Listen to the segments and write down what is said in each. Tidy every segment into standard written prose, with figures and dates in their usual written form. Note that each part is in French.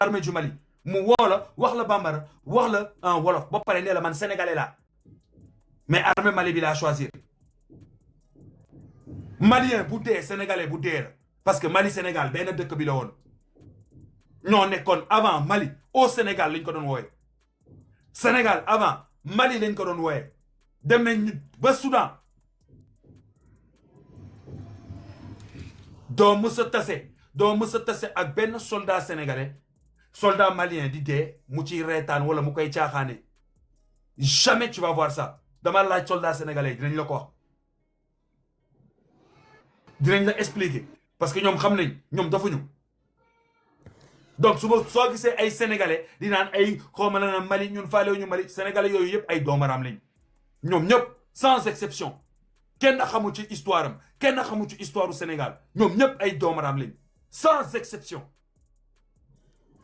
armée du Mali mu woo la wax la bambara wax la en wolof ba pare nee la man sénégalais la mais armée Mali bi laa choisir malien bu dee sénégalais bu dee la parce que Mali Sénégal benn dëkk bi la woon ñoo nekkoon avant Mali au Sénégal lañ ko doon wooye Sénégal avant Mali lañ ko doon wooye dem nañ ba Soudan doo mës a tase ak benn soldat sénégalais soldat malien di dee mu ciy reetaan wala mu koy caaxaane jamais tu vas voir ça dama laaj soldat sénégalais dinañ la ko wax dinañ la expliquer parce que ñoom xam nañ ñoom dafuñu donc soo gisee ay sénégalais di naan ay xawma la na Mali ñun faalewu ñu Mali sénégalais yooyu yëpp ay doomaraam lañ ñoom ñëpp sans exception kenn xamu ci histoire am kenn xamu ci histoire du Sénégal ñoom ñëpp ay doomaraam lañ sans exception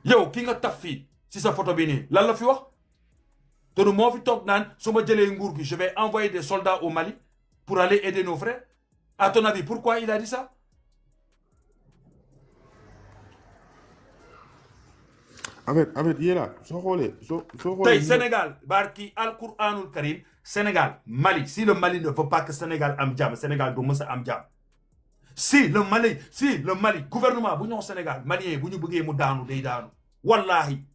yow ki nga taf fii si sa photo bi nii lan la fi wax te du moo fi toog naan su ma jëlee nguur gi je vais envoyer des soldats au Mali pour aller aider nos frères à ton avis pourquoi il a dit ça avec yéla soo xoolee tey Sénégal barki alquranul karim Sénégal Mali si le Mali ne veut pas que Sénégal am jàmm Sénégal du mës a am jàmm si le Mali gouvernement bu ñëw Sénégal malien bu ñu bëggee mu daanu day daanu wallahi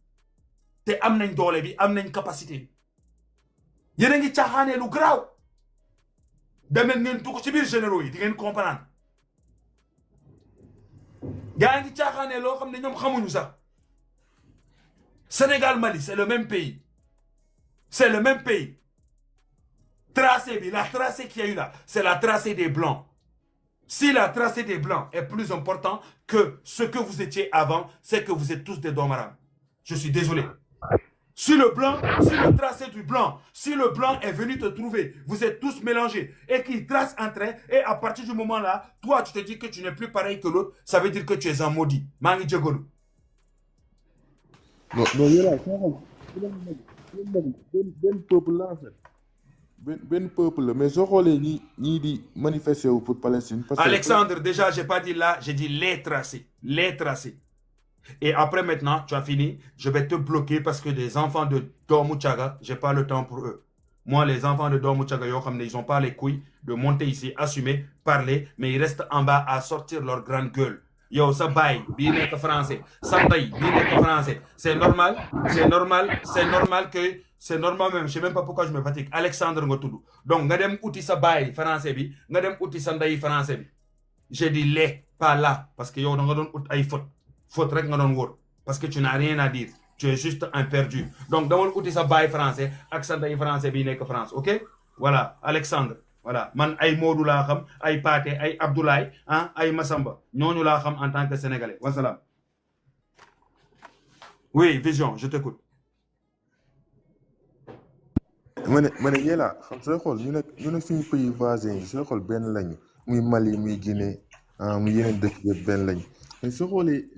te am nañ doole bi am nañ capacité bi yéen a ngi caaxaanee lu garaaw demeen ngeen dugg ci biir généraux yi di ngeen comprendre gaa ngi caaxaanee loo xam ne ñoom xamuñu sax Sénégal Mali c'est le même pays tracé bi la tracée qu'il y a eu là c'est la tracée des blancs si la tracée des blancs est plus important que ce que vous étiez avant c'est que vous êtes tous des domaram je suis désolé si le tracé du blanc si le blanc est venu te trouver vous êtes tous mélangés et qu'il trace un trait et à partir du moment là toi tu te dis que tu n'es plus pareil que l'autre ça veut dire que tu es un maudit maa ngi jégalu non yéla benn peuple la en fait benn peuple la mais soo xoolee ñii di manifester wu pour Palestine parce que Alexandre déjà j'ai pas dit là j'ai dit les tracés et après maintenant tu as fini je vais te bloquer parce que des enfants de doomu Thiaga j'ai pas le temps pour eux moi les enfants de doomu Thiaga yoo xam ne ils ont pas les couilles de monter ici assumer parler mais ils restent en bas à sortir leur grande gueule yow sa baay bii nekk français sa ndey bii nekk français c'est normal même je sais même pas pourquoi je me fatigue Alexandre nga tudd donc nga dem uti sa baay français bi nga dem uti sa ndey français bi j'ai dit les pas là parce que yow da nga doon ut ay faute rek nga doon wóor parce que tu n'as rien à dire tu es juste un perdu donc damal uti sa baay français ak sa ndey français bii nekk France ok voilà Alexandre voilà man ay Modou laa xam ay Pathé ay Abdoulaye ay Massamba ñooñu laa xam en tant que sénégalais wasalaam oui Vision je t'écoute ma ne yéla xam sooy xool ñu nekk suñu pays voisins yi sooy xool benn lañu muy Mali muy Guinée muy yeneen dëkk yëpp benn lañu mais soo xoolee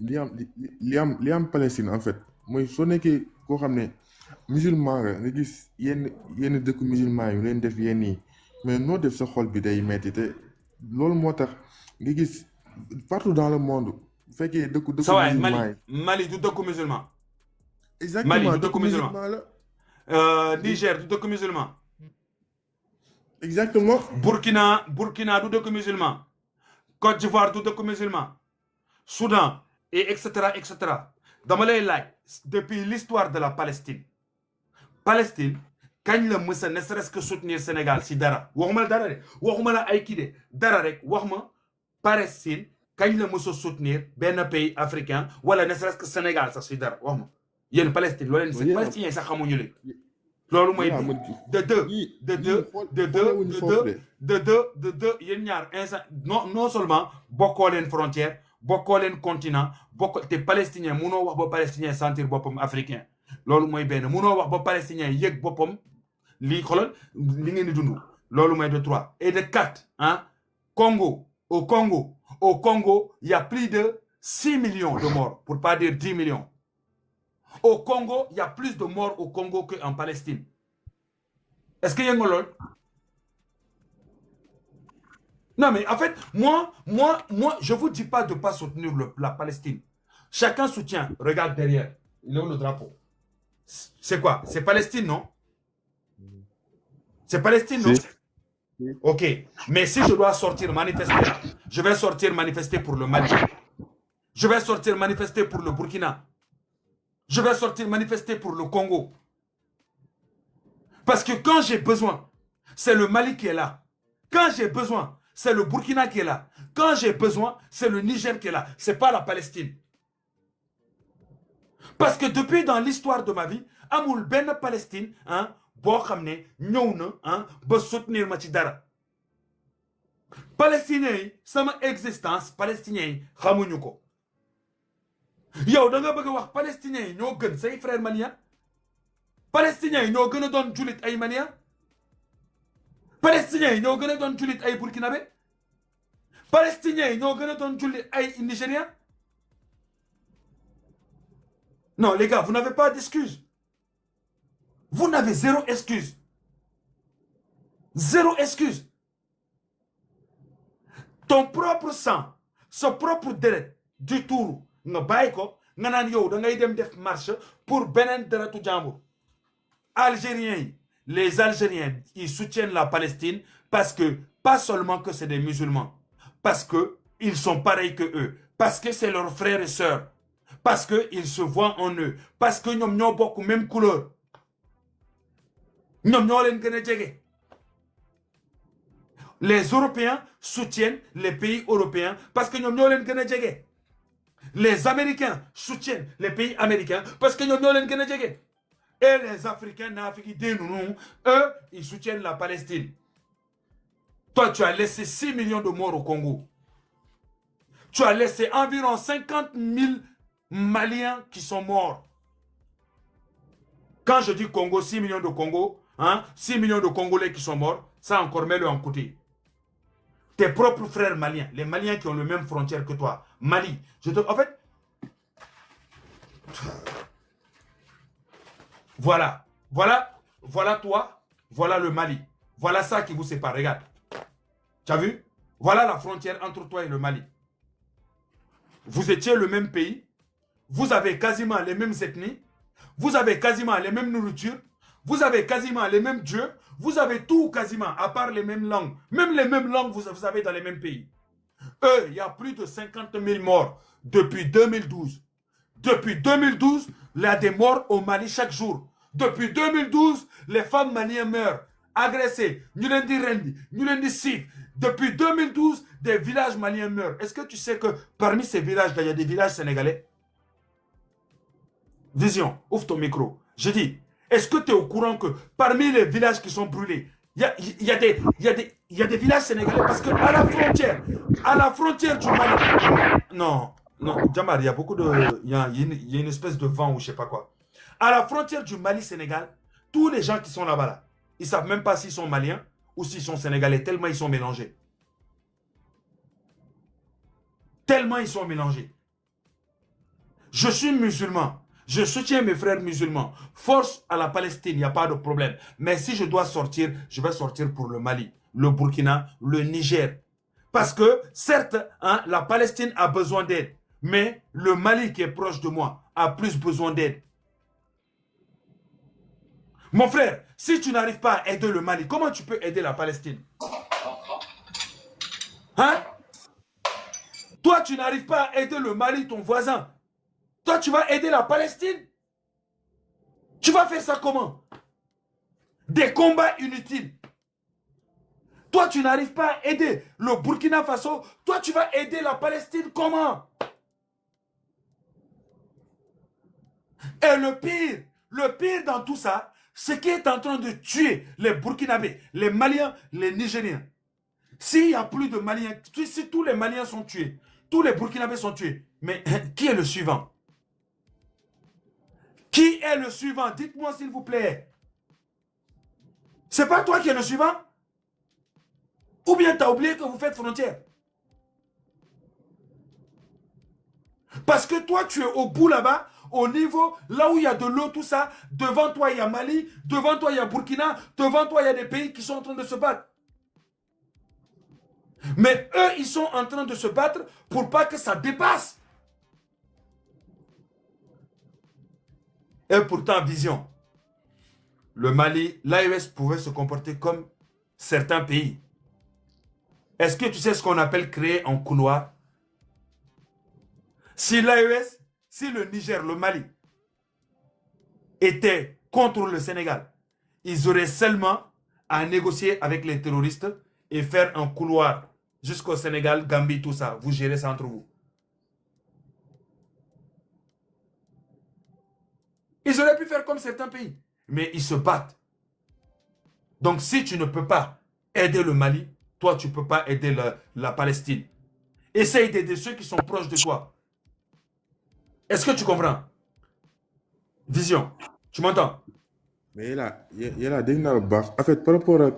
li am Palestine en fait mooy soo nekkee koo xam ne musulman nga gis yenn dëkk musulman yi leen def yenn yi mais noo def sa xol bi day metti te loolu moo tax nga gis partout dans le monde bu fekkee dëkku musulman yi Mali du dëkku musulman exactement Mali du dëkku musulman la Niger du dëkk musulman exactement Burkina du dëkk musulman Côte d'Ivoire du dëkk musulman Soudan et etc dama lay laaj depuis l'histoire de la Palestine kañ la mësa ne serait-ce que soutenir Sénégal si dara waxuma la dara de waxuma la ay kii de dara rek wax ma Palestine kañ la mësa soutenir benn pays africain wala ne serait-ce que Sénégal sax si dara wax ma yéen Palestine loo leen si Palestiniens sax xamuñu leen loolu mooy de deux yéen ñaar instant non seulement bokkoo leen frontière bokkoo leen continent te palestinien munoo wax ba palestinien sentir boppam africain loolu mooy benn munoo wax ba palestinien yëg boppam lii xoolal li ngeen di dund loolu mooy de 3 et de 4 Congo au Congo il y a plus de 6 millions de morts pour pas dire 10 millions au Congo il y a plus de morts au Congo qu'en Palestine est-ce que yéen nga lool non mais en fait moi je vous dis pas de pas soutenir la Palestine Chacun soutient. Regarde derrière. Il est où le drapeau? C'est quoi? C'est Palestine, non? C'est Palestine, non? Si. Ok. Mais si je dois sortir manifester, je vais sortir manifester pour le Mali. Je vais sortir manifester pour le Burkina. Je vais sortir manifester pour le Congo. Parce que quand j'ai besoin, c'est le Mali qui est là. Quand j'ai besoin, c'est le Burkina qui est là. Quand j'ai besoin, c'est le Niger qui est là. C'est pas la Palestine. Parce que depuis dans l'histoire de ma vie, amul ben Palestine, hein, bo xamné ñew na, hein, ba soutenir ma ci dara. Palestiniens, sama existence palestinien xamuñu ko. Yow da nga bëgg wax palestiniens ñoo gën say frères maliens? Palestiniens ñoo gën a doon julit ay maliens? Palestiniens ñoo gën a doon julit ay burkinabé? Palestiniens ñoo gën a doon julit ay nigériens? Non, les gars, vous n'avez pas d'excuse. Vous n'avez zéro excuse. Zéro excuse. Ton propre sang, son propre deret, du tour, nga bàyyi ko, nga naan yow da ngay dem def marche pour benen deretu jàmbur. Algériens, les Algériens, ils soutiennent la Palestine parce que, pas seulement que c'est des musulmans, parce que ils sont pareils que eux, parce que c'est leurs frères et sœurs, parce qu'ils se voient en eux, parce que ñoom ñoo bokk même couleur. ñoom ñoo leen gën a jege. Les Européens soutiennent les pays européens parce que ñoom ñoo leen gën a jege. Les Américains soutiennent les pays américains parce que ñoom ñoo leen gën a jege. Et les Africains, eux, ils soutiennent la Palestine. Toi, tu as laissé 6 millions de morts au Congo. Tu as laissé environ 50 000 Maliens qui sont morts. Quand je dis Congo, 6 millions de Congo, hein, 6 millions de Congolais qui sont morts, ça encore mets-le en côté. Tes propres frères maliens, les Maliens qui ont la même frontière que toi, Mali. En fait, voilà toi, voilà le Mali. Voilà ça qui vous sépare, regarde. Tu as vu? Voilà la frontière entre toi et le Mali. Vous étiez le même pays, vous avez quasiment les mêmes ethnies, vous avez quasiment les mêmes nourritures, vous avez quasiment les mêmes dieux, vous avez tout quasiment, à part les mêmes langues. Même les mêmes langues, vous avez dans les mêmes pays. Eux, il y a plus de 50 000 morts depuis 2012. Depuis 2012, il y a des morts au Mali chaque jour. Depuis 2012, les femmes maliennes meurent, agressées. Depuis 2012, des villages maliens meurent. Est-ce que tu sais que parmi ces villages, il y a des villages sénégalais? Vision, ouvre ton micro. Je dis, est-ce que tu es au courant que parmi les villages qui sont brûlés, il y a des villages sénégalais? Parce qu'à la frontière du Mali... Non, Djamar, il y a beaucoup de... Il y a une espèce de vent ou je sais pas quoi. À la frontière du Mali-Sénégal, tous les gens qui sont là-bas, là, ils ne savent même pas s'ils sont maliens ou s'ils sont sénégalais, tellement ils sont mélangés. Tellement ils sont mélangés. Je suis musulman. Je soutiens mes frères musulmans. Force à la Palestine, il n'y a pas de problème. Mais si je dois sortir, je vais sortir pour le Mali, le Burkina, le Niger. Parce que, certes, hein, la Palestine a besoin d'aide. Mais le Mali qui est proche de moi a plus besoin d'aide. Mon frère, si tu n'arrives pas à aider le Mali, comment tu peux aider la Palestine? Hein? Toi, tu n'arrives pas à aider le Mali, ton voisin. Toi, tu vas aider la Palestine? Tu vas faire ça comment? Des combats inutiles. Toi, tu n'arrives pas à aider le Burkina Faso. Toi, tu vas aider la Palestine comment? Et le pire dans tout ça, ce qui est en train de tuer les Burkinabés, les Maliens, les Nigériens. S'il n'y a plus de Maliens, si tous les Maliens sont tués, tous les Burkinabés sont tués, mais qui est le suivant? Qui est le suivant? Dites-moi s'il vous plaît. C'est pas toi qui es le suivant? Ou bien tu as oublié que vous faites frontière? Parce que toi, tu es au bout là-bas, au niveau, là où il y a de l'eau, tout ça. Devant toi, il y a Mali. Devant toi, il y a Burkina. Devant toi, il y a des pays qui sont en train de se battre. Mais eux, ils sont en train de se battre pour pas que ça dépasse. Et pourtant, vision. Le Mali, l'AES pouvait se comporter comme certains pays. Est-ce que tu sais ce qu'on appelle créer un couloir? Si l'AES, si le Niger, le Mali, étaient contre le Sénégal, ils auraient seulement à négocier avec les terroristes et faire un couloir jusqu'au Sénégal, Gambie, tout ça. Vous gérez ça entre vous. Ils auraient pu faire comme certains pays, mais ils se battent. Donc si tu ne peux pas aider le Mali, toi tu ne peux pas aider la Palestine. Essaye d'aider ceux qui sont proches de toi. Est-ce que tu comprends? Vision, tu m'entends? mais yàlla dégg naa la bu baax en fait par rapport ak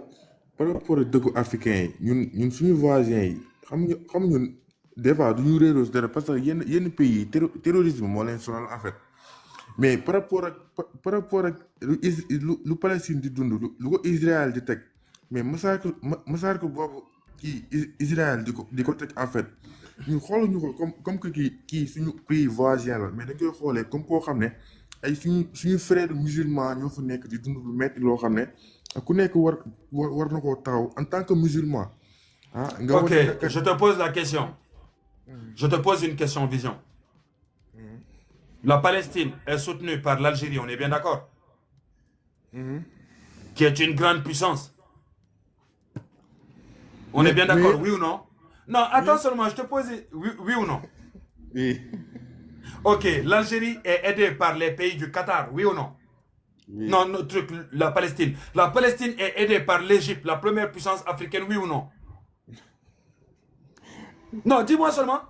dëkku africain yi ñun suñu voisins yi xam ñun des fois du ñu réeroo si dara parce que yenn pays yi terrorisme moo leen sonal en fait mais par rapport ak lu Palestine di dund lu ko Israël di teg mais massacre boobu Israël di ko teg en fait ñun xooluñu ko comme que kii suñu pays voisin la mais dañ koy xoolee comme koo xam ne ay suñu frère musulman ñoo fa nekk di dund lu metti loo xam ne ku nekk war na koo taxaw en tant que musulman. Ok, je te pose la question. Je te pose une question, Vision. La Palestine est soutenue par l'Algérie, on est bien d'accord? Qui est une grande puissance. On est bien d'accord, oui ou non? Non, attends seulement, je te pose oui ou non? Oui. Ok, l'Algérie est aidée par les pays du Qatar, oui ou non? Oui. Non, la Palestine. La Palestine est aidée par l'Égypte, la première puissance africaine, oui ou non? Non, dis-moi seulement.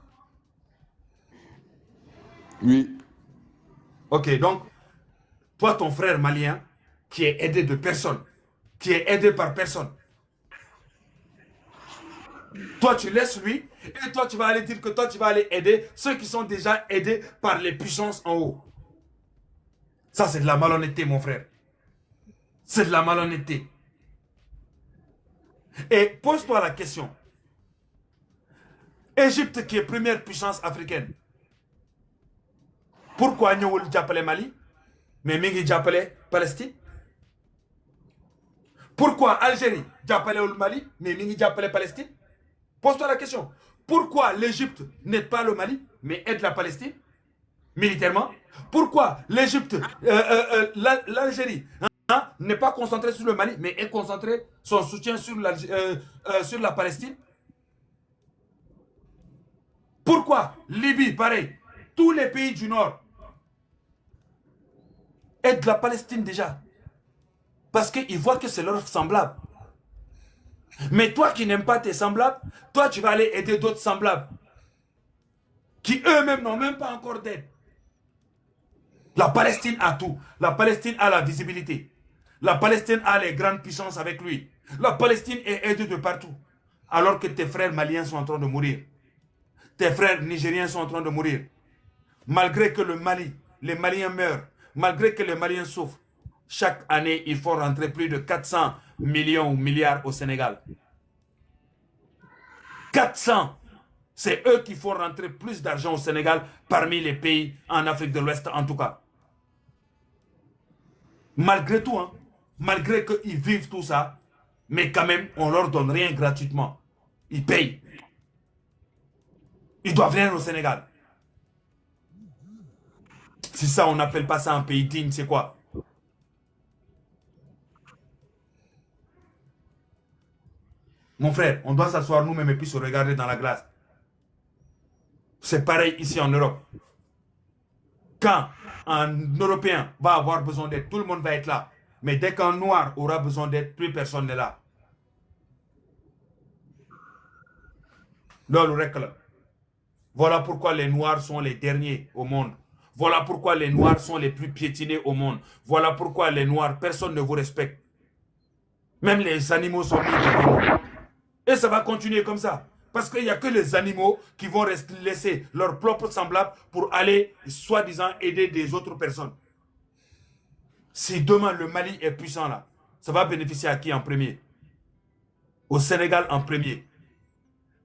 Oui. Ok, donc, toi, ton frère malien, qui est aidé de personne, qui est aidé par personne, toi, tu laisses lui, et toi, tu vas aller dire que toi, tu vas aller aider ceux qui sont déjà aidés par les puissances en haut. Ça, c'est de la malhonnêteté, mon frère. C'est de la malhonnêteté. Et pose-toi la question. Égypte, qui est première puissance africaine, pourquoi nous appelons Mali, mais nous appelons Palestine? Pourquoi Algérie appelons le Mali, mais nous appelons Palestine? Pose-toi la question. Pourquoi l'Égypte n'aide pas le Mali, mais aide la Palestine militairement? Pourquoi l'Égypte, l'Algérie n'est pas concentrée sur le Mali, mais est concentrée son soutien sur la Palestine? Pourquoi Libye, pareil, tous les pays du Nord aident la Palestine déjà? Parce qu'ils voient que c'est leur semblable. Mais toi qui n'aimes pas tes semblables, toi tu vas aller aider d'autres semblables qui eux-mêmes n'ont même pas encore d'aide. La Palestine a tout. La Palestine a la visibilité. La Palestine a les grandes puissances avec lui. La Palestine est aidée de partout. Alors que tes frères maliens sont en train de mourir. Tes frères nigériens sont en train de mourir. Malgré que le Mali, les Maliens meurent, malgré que les Maliens souffrent, chaque année, il faut rentrer plus de 400 millions ou milliards au Sénégal. 400! C'est eux qui font rentrer plus d'argent au Sénégal parmi les pays en Afrique de l'Ouest en tout cas. Malgré tout, hein, malgré qu'ils vivent tout ça, mais quand même, on leur donne rien gratuitement. Ils payent. Ils doivent rien au Sénégal. Si ça, on n'appelle pas ça un pays digne, c'est quoi? Mon frère, on doit s'asseoir nous-mêmes et puis se regarder dans la glace. C'est pareil ici en Europe. Quand un Européen va avoir besoin d'aide, tout le monde va être là. Mais dès qu'un Noir aura besoin d'aide, plus personne n'est là. Voilà pourquoi les Noirs sont les derniers au monde. Voilà pourquoi les Noirs sont les plus piétinés au monde. Voilà pourquoi les Noirs, personne ne vous respecte. Même les animaux sont mis devant nous. Et ça va continuer comme ça. Parce qu'il n'y a que les animaux qui vont laisser leurs propres semblables pour aller, soi-disant, aider des autres personnes. Si demain le Mali est puissant là, ça va bénéficier à qui en premier? Au Sénégal en premier.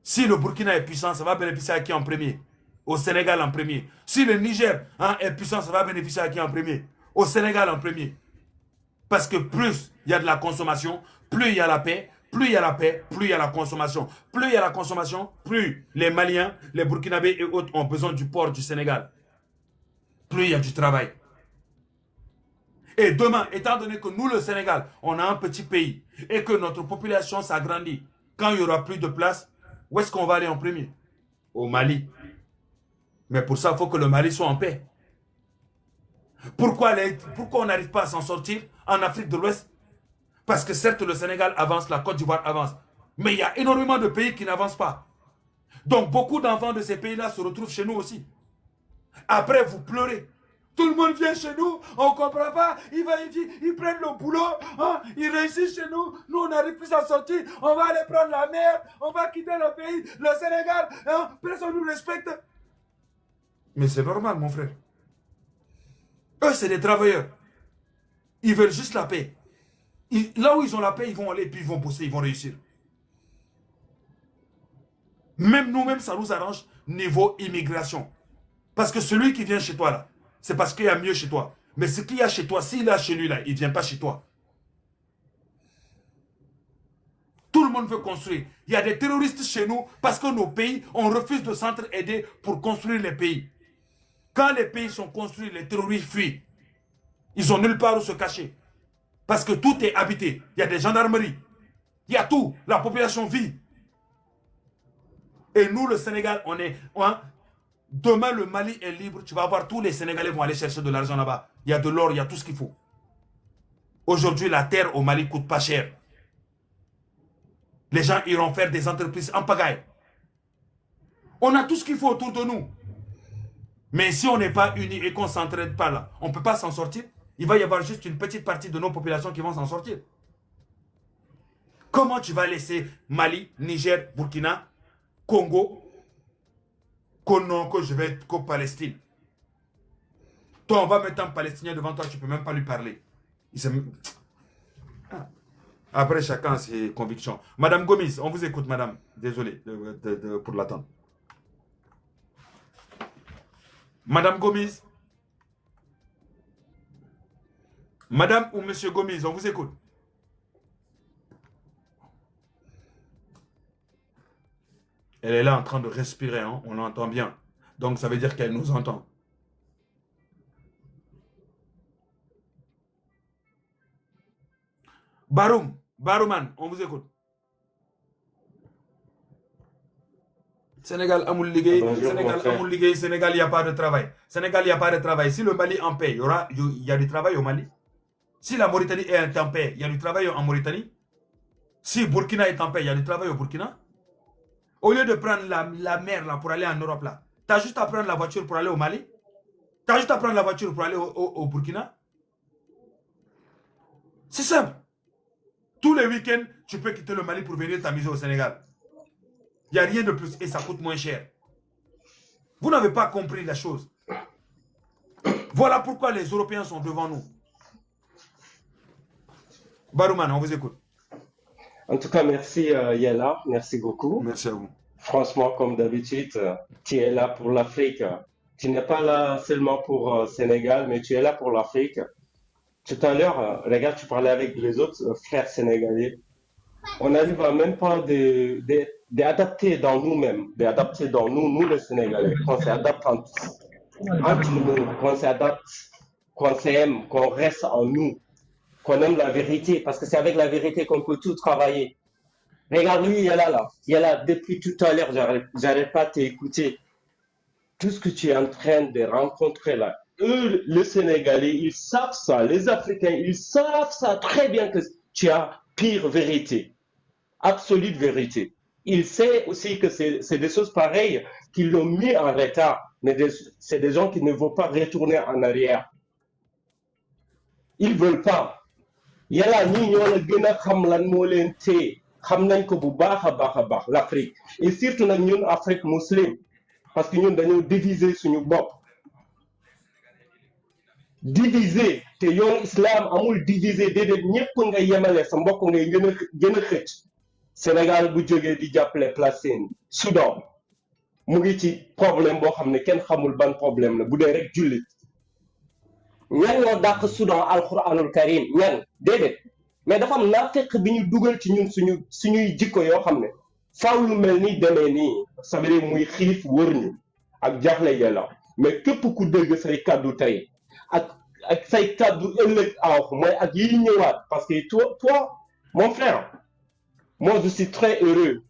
Si le Burkina est puissant, ça va bénéficier à qui en premier? Au Sénégal en premier. Si le Niger est puissant, ça va bénéficier à qui en premier? Au Sénégal en premier. Parce que plus il y a de la consommation, plus il y a la paix, plus il y a la paix, plus il y a la consommation. Plus il y a la consommation, plus les Maliens, les Burkinabés et autres ont besoin du port du Sénégal. Plus il y a du travail. Et demain, étant donné que nous, le Sénégal, on a un petit pays et que notre population s'agrandit, quand il n'y aura plus de place, où est-ce qu'on va aller en premier? Au Mali. Mais pour ça, il faut que le Mali soit en paix. Pourquoi on n'arrive pas à s'en sortir en Afrique de l'Ouest? Parce que certes, le Sénégal avance, la Côte d'Ivoire avance. Mais il y a énormément de pays qui n'avancent pas. Donc, beaucoup d'enfants de ces pays-là se retrouvent chez nous aussi. Après, vous pleurez. Tout le monde vient chez nous, on ne comprend pas. Ils prennent le boulot, hein, ils réussissent chez nous. Nous, on n'arrive plus à sortir. On va aller prendre la mer, on va quitter le pays, le Sénégal. Hein, personne ne nous respecte. Mais c'est normal, mon frère. Eux, c'est des travailleurs. Ils veulent juste la paix. Là où ils ont la paix, ils vont aller, puis ils vont bosser, ils vont réussir. Même nous-mêmes, ça nous arrange niveau immigration. Parce que celui qui vient chez toi, là, c'est parce qu'il y a mieux chez toi. Mais ce qu'il y a chez toi, s'il est chez lui, là, il ne vient pas chez toi. Tout le monde veut construire. Il y a des terroristes chez nous parce que nos pays, on refuse de s'entraider pour construire les pays. Quand les pays sont construits, les terroristes fuient. Ils n'ont nulle part où se cacher. Parce que tout est habité. Il y a des gendarmeries. Il y a tout. La population vit. Et nous, le Sénégal, on est... Demain, le Mali est libre. Tu vas voir, tous les Sénégalais vont aller chercher de l'argent là-bas. Il y a de l'or, il y a tout ce qu'il faut. Aujourd'hui, la terre au Mali coûte pas cher. Les gens iront faire des entreprises en pagaille. On a tout ce qu'il faut autour de nous. Mais si on n'est pas unis et qu'on ne s'entraide pas là, on ne peut pas s'en sortir. Il va y avoir juste une petite partie de nos populations qui vont s'en sortir. Comment tu vas laisser Mali, Niger, Burkina, Congo, que je vais être qu'au Palestine? Toi, on va mettre un Palestinien devant toi, tu ne peux même pas lui parler. Après, chacun ses convictions. Madame Gomis, on vous écoute, madame. Désolé pour l'attendre. Madame Gomis. Madame ou monsieur Gomis, on vous écoute. Elle est là en train de respirer, hein? On l'entend bien. Donc ça veut dire qu'elle nous entend. Barouman, on vous écoute. Sénégal, Amoul Ligue, Sénégal, il n'y a pas de travail. Sénégal, il n'y a pas de travail. Si le Mali est en paix, il y a du travail au Mali. Si la Mauritanie est en paix, il y a du travail en Mauritanie. Si Burkina est en paix, il y a du travail au Burkina. Au lieu de prendre la mer là, pour aller en Europe, là, tu as juste à prendre la voiture pour aller au Mali. Tu as juste à prendre la voiture pour aller au Burkina. C'est simple. Tous les week-ends, tu peux quitter le Mali pour venir t'amuser au Sénégal. Il n'y a rien de plus et ça coûte moins cher. Vous n'avez pas compris la chose. Voilà pourquoi les Européens sont devant nous. Barouman, on vous écoute. En tout cas, merci Yella, merci beaucoup. Merci à vous. Franchement, comme d'habitude, tu es là pour l'Afrique. Tu n'es pas là seulement pour Sénégal, mais tu es là pour l'Afrique. Tout à l'heure, regarde, tu parlais avec les autres frères sénégalais. On n'arrive même pas d'adapter dans nous-mêmes, d'adapter dans nous les Sénégalais, qu'on s'adapte entre nous, qu'on s'adapte, qu'on s'aime, qu'on reste en nous, qu'on aime la vérité, parce que c'est avec la vérité qu'on peut tout travailler. Regarde lui, il est là, depuis tout à l'heure, j'arrête pas de t'écouter. Tout ce que tu es en train de rencontrer là, eux, les Sénégalais, ils savent ça, les Africains, ils savent ça très bien que tu as pire vérité, absolue vérité. Ils savent aussi que c'est des choses pareilles qui l'ont mis en retard, mais c'est des gens qui ne vont pas retourner en arrière. Ils ne veulent pas. Yàlla ñi ñoo la gën a xam lan moo leen téye xam nañ ko bu baax a baax l'Afrique et surtout nag ñun Afrique musulmane parce que ñun dañoo diviser suñu bopp diviser te yoon islam amul diviser déedéet ñëpp nga yemale sa mbokk ngay gën a xëcc Sénégal bu jógee di jàppale Palestine Soudan mu ngi ci problème boo xam ne kenn xamul ban problème la bu dee rek jullit ñan ñoo dàq Soudan alquranul karim ñan déedéet mais dafa am naafeq bi ñu dugal ci ñun suñuy jikko yoo xam ne faaw lu mel ni demee nii ça veut dire muy xiif wër ñu ak jaaxle yàlla mais képp ku dégg say kàddu tey ak say kàddu ëllëg mooy ak yi ñëwaat parce que toi mon frère moi je suis très heureux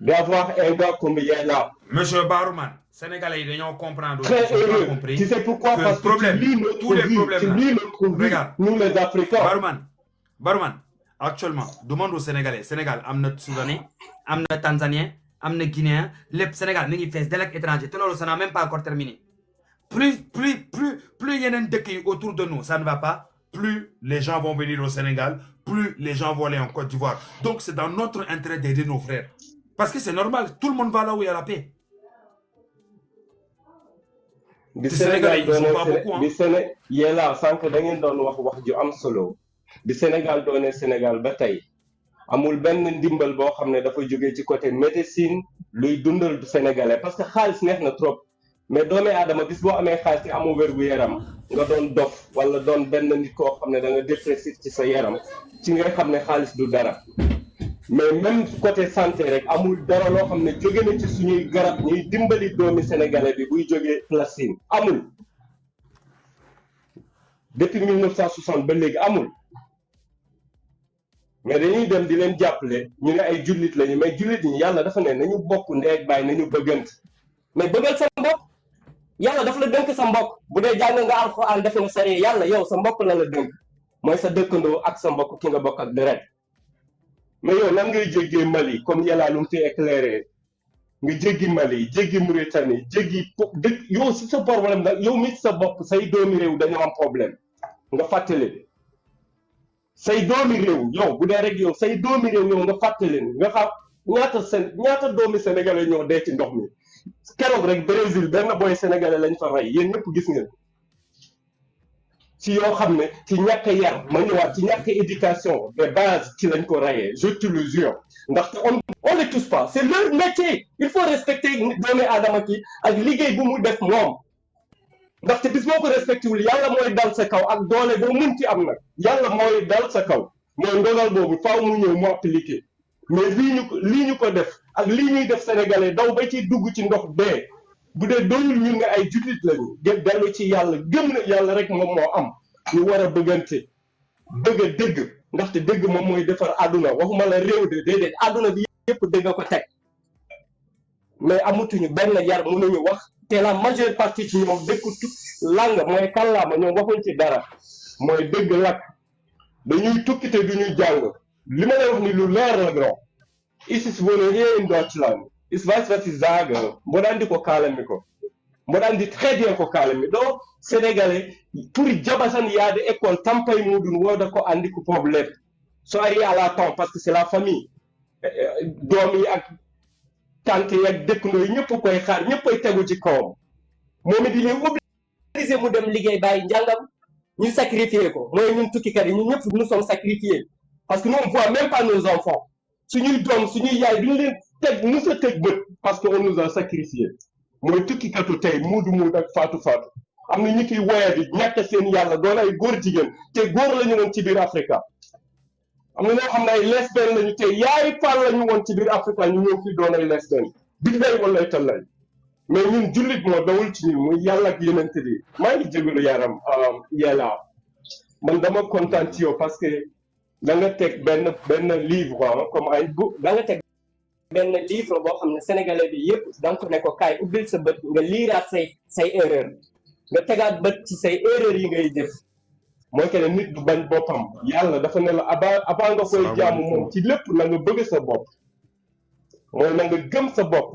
d'avoir un gars comme Yella. Monsieur Barouman, Sénégalais, ils n'ont comprendre. Très heureux. Compris. Tu sais pourquoi? Parce problème, que tous les problèmes. Regarde, nous les Africains. Barouman, actuellement, demande aux Sénégalais. Sénégal, amna Soudanais, amna Tanzanien, amna Guinéen. Le Sénégal, nous fait des lacs étrangers. Tout le ça n'a même pas encore terminé. Plus il y en a des pays autour de nous, ça ne va pas. Plus les gens vont venir au Sénégal, plus les gens vont aller en Côte d'Ivoire. Donc c'est dans notre intérêt d'aider nos frères. Parce que c'est normal, tout le monde va là où il y a la paix. Le Sénégal, ils sont pas beaucoup. Il y a là, sans que vous wax ju am solo. Le Sénégal donne Sénégal bataille. Amul ben ndimbal bo xamné dafa joggé ci côté médecine luy dundal du sénégalais parce que xaliss neex na trop mais doomé adama bis bo amé xaliss amu wër gu yaram nga don dof wala don ben nit ko xamné da nga dépressif ci sa yaram ci nga xamné xaliss du dara. Mais même côté santé rek amul dara loo xam ne jóge na ci suñuy garab ñuy dimbali doomi sénégalais bi buy jógee Palestine amul depuis 1960 ba léegi amul mais dañuy dem di leen jàppale ñu ne ay jullit lañu mais jullit ñi yàlla dafa ne nañu bokk ndey ak baay nañu bëggant mais bëggal sa mbokk yàlla dafa la dënk sa mbokk bu dee jàng nga alxuraan defe nga sari yàlla yow sa mbokk la dënk mooy sa dëkkandoo ak sa mbokk ki nga bokk ak deret mais yow nan ngay jéggee Mali comme Yella lu mu fi éclairé nga jéggi Mali jéggi Mauritanie jéggi dëkk yow si sa problème nag yow mi sa bopp say doomi réew dañoo am problème nga fàttali say doomi réew yow bu dee rek yow say doomi réew yow nga fàttali nga xam ñaata doomi sénégalais ñoo dee ci ndox mi keroog rek Brésil benn boy sénégalais lañ fa rey yéen ñëpp gis ngeen ci yoo xam ne ci ñàkk yar ma ñëwaat ci ñàkk éducation de base ci lañ ko rayee je te le jure ndaxte on les touche pas c'est leur métier il faut respecter doomi aadama ki ak liggéey bu mu def moom ndaxte bis boo ko respecté wul yàlla mooy dal sa kaw ak doole boo mun ci am nag yàlla mooy dal sa kaw mooy ndogal boobu faaw mu ñëw mu appliqué mais lii ñu ko def ak lii ñuy def sénégalais daw ba ci dugg ci ndox bee bu dee doyul ñun nga ay jullit lañu dellu ci yàlla gëm na yàlla rek moom moo am ñu war a bëggante bëgg a dëgg ndaxte dëgg moom mooy defar àdduna waxuma la réew de déedéet àdduna bi yëpp dëgg ko teg mais amatuñu benn yar mënuñu wax te la majeure partie ci ñoom dëkku langue mooy kàllaama ñoom waxuñ ci dara mooy dëgg lakk dañuy tukki te duñu jàng li ma lay wax ni lu leer la grand es ist wohnen hier in Deutschland ich weiß was ich sage mboɗa andi ko kaalami ko mboɗa andi très bien ko kaalami ɗo sénégalais pour jaɓa tan yaade école tampay muɗum woda ko andi ko probléme so ari à la temps parce que c'est la famille doomi ak tante ak dëkkandoo yi ñëpp koy xaar ñëppay tegu ci kawam moom it dañuy obligé mu dem liggéey bàyyi njàngam ñu sacrifier ko mooy ñun tukkikat yi ñun ñëpp nous sommes sacrifiés parce que nous on voit même pas nos enfants suñuy doom suñuy yaay duñu leen teg mës a teg bët parce que on nous a sacrifié mooy tukkikatu tey muudu ak faatu am na ñu koy woya di ñàkk seen yàlla doon ay góor jigéen te góor la ñu woon ci biir Afrique am na ñoo xam ne ay lesbiennes lañu te yaay faal la ñu woon ci biir Afrique ñu ñëw fii doon ay lesbiennes billaay wallaay tallaay mais ñun jullit moo dawul ci ñun muy yàlla ak yeneen bi maa ngi jégalu yaram Yella man dama kontaan ci yow parce que da nga teg benn livre comme ay da nga teg benn livre boo xam ne sénégalais bi yëpp da nga ko ne ko kaay ubbil sa bët nga liiraat say erreur nga tegaat bët ci say erreur yi ngay def mooy que ne nit du bañ boppam yàlla dafa ne la avant nga koy jaamu moom ci lépp na nga bëgg sa bopp mooy na nga gëm sa bopp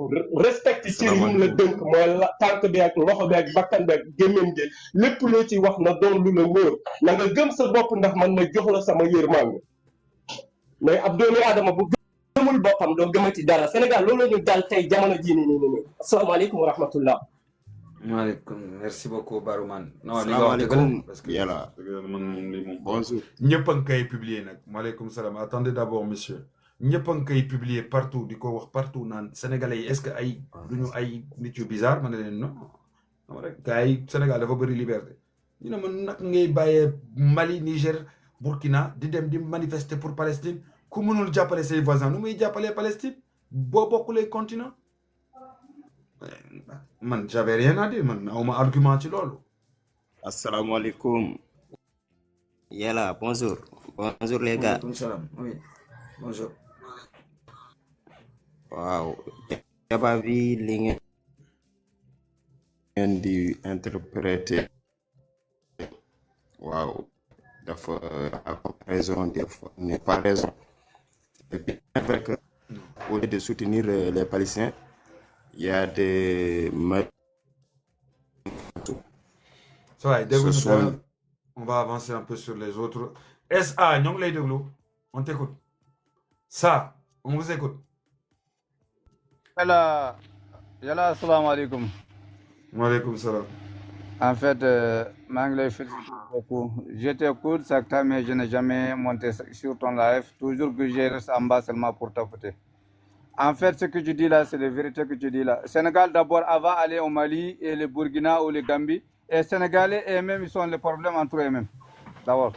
respecté cër yi mu la dënk mooy la tànk bi ak loxo bi ak bakkan bi ak gémmiñ gi lépp loo ci wax na doon lu la wóor na nga gëm sa bopp ndax man ma jox la sama yërmande mais ab doomi aadama bu gëmul boppam doo gëmati dara Sénégal loolu la ñu dal tey jamono jii nii asalaamaaleykum wa rahmatullah. maaleykum merci beaucoup Barouman. non li nga wax Salaamaaleykum parce que Yella. man moom lii moom. Bonjour. ñëpp a ngi koy publier nag maaleykum salaam attendez d'abord monsieur ñëpp a ngi koy publier partout di ko wax partout naan sénégalais yi est-ce que ay duñu ay nit yu bizarre ma ne leen non non rek gars yi Sénégal dafa bëri liberté ñu ne ma nag ngay bàyyee Mali Niger Burkina di dem di manifester pour Palestine ku mënul jàppale say voisins nu muy jàppalee Palestine boo bokkulee continent man j'avais rien à dire man awma argument ci loolu. Assalamu alaikum. Yala, bonjour. Bonjour les gars. Waaleykum salaam oui bonjour. Waaw. Débat bi li ngeen di interpréter. Waaw. Dafa la comparaison n'est pas raison. C'est bien vrai que au lieu de soutenir les Palestiniens, il y a des Ça va, ce sont on va avancer un peu sur les autres. SA, ñoo ngi lay déglu on t'écoute. Ça, on vous écoute. Yalla, assalamu alaikum. Waaleykum salaam. En fait, maa ngi lay féliciter beaucoup. Je t'écoute chaque temps, mais je n'ai jamais monté sur ton live. Toujours que je reste en bas seulement pour tapoter. En fait, ce que tu dis là, c'est la vérité que tu dis là. Sénégal, d'abord, avant d'aller au Mali et le Burkina ou le Gambie, et Sénégalais eux-mêmes, ils sont les problèmes entre eux-mêmes. D'abord.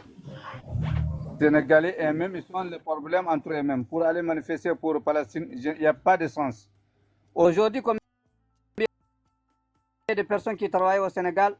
Sénégalais eux-mêmes, ils sont les problèmes entre eux-mêmes. Pour aller manifester pour Palestine, il n'y a pas de sens. Aujourd'hui, combien de personnes qui travaillent au Sénégal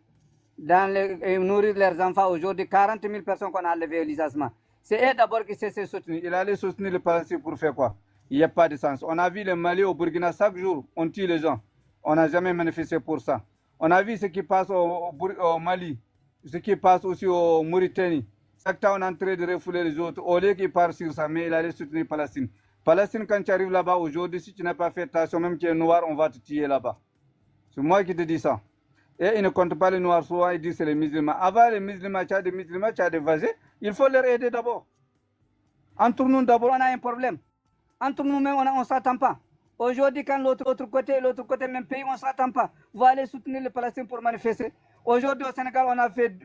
et nourrir leurs enfants aujourd'hui, 40 000 personnes qu'on a enlevées au licenciement. C'est eux d'abord qui s'est soutenu. Il allait soutenir le Palestine pour faire quoi? Il n'y a pas de sens. On a vu le Mali au Burkina chaque jour, on tue les gens. On n'a jamais manifesté pour ça. On a vu ce qui passe au Mali, ce qui passe aussi au Mauritanie. Chaque temps, on est en train de refouler les autres. Au lieu qu'ils partent sur ça, mais il allait soutenir Palestine. Palestine, quand tu arrives là-bas aujourd'hui, si tu n'as pas fait attention, même qui est noir, on va te tuer là-bas. C'est moi qui te dis ça. Et ils ne comptent pas les noirs, souvent ils disent c'est les musulmans. Avant les musulmans, tu as des musulmans, tu as des vasés. Il faut leur aider d'abord. Entre nous, d'abord, on a un problème. Entre nous-mêmes, on ne s'attend pas. Aujourd'hui, quand l'autre côté, même pays, on ne s'attend pas. Vous allez soutenir les Palestiniens pour manifester. Aujourd'hui, au Sénégal, on a fait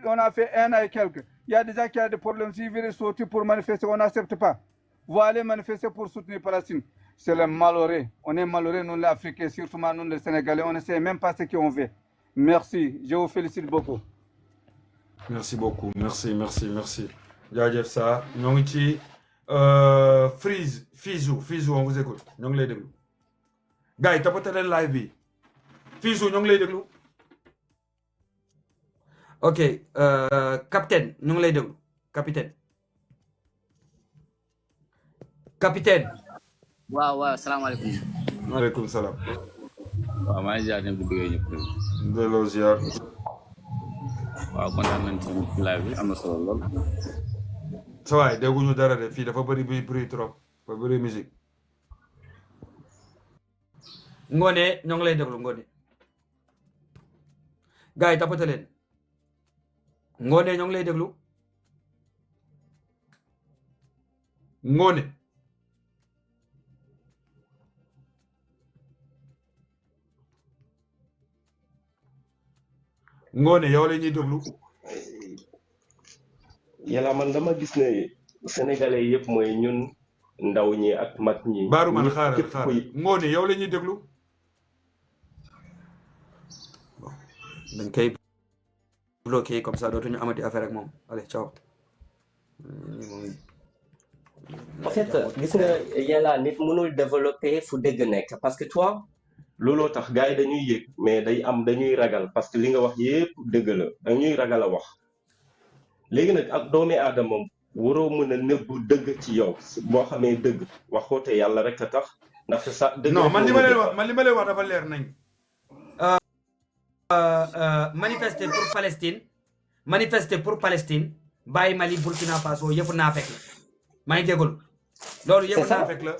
1 an et quelques. Il y a des gens qui ont des problèmes. S'ils veulent sortir pour manifester, on n'accepte pas. Vous allez manifester pour soutenir les Palestiniens. C'est le malheureux. On est malheureux, nous les Africains, surtout nous les Sénégalais. On ne sait même pas ce qu'on veut. Merci. Je vous félicite beaucoup. Merci beaucoup. Merci. jaajëf ça ñoo ngi ci Fizou on vous écoute ñoo ngi lay déglu gars yi tapote leen live bi Fizou ñoo ngi lay déglu. ok capitaine ñu ngi lay déglu capitaine. waaw salaamaaleykum. maaleykum salaam. waaw maa ngi ziar ñëpp di bëggee ñëpp. delloo ziar. waaw kontaan nañ ci live bi am na solo lool. sa waay dégguñu dara de fii dafa bëri bruit trop dafa bëri musique. Ngone ñoo ngi lay déglu Ngone. gars yi tapote leen. Ngone ñoo ngi lay déglu. Ngone. Ngone yow la ñuy déglu. Yàlla man dama gis ne sénégalais yëpp mooy ñun ndaw ñi ak mag ñi. Baaru man ñëpp xaaral képp kuy Ngone yow la ñuy déglu. dañ koy bloqué comme ça dootuñu amati affaire ak moom allez ciao. En fait gis nga Yàlla nit mënul développer fu dëgg nekk parce que toi looloo tax gars yi dañuy yëg mais dañuy ragal parce que li nga wax yëpp dëgg la dañuy ragal a wax léegi nag ak doomi aadama waroo mën a nëbbu dëgg ci yow boo xamee dëgg waxoo te yàlla rek a tax ndax sa dëgg non man li ma leen wax dafa leer nañ. manifester pour Palestine bàyyi Mali Burkina Faso yëfu naa fekk la maa ngi jégalu loolu yëfu naa fekk la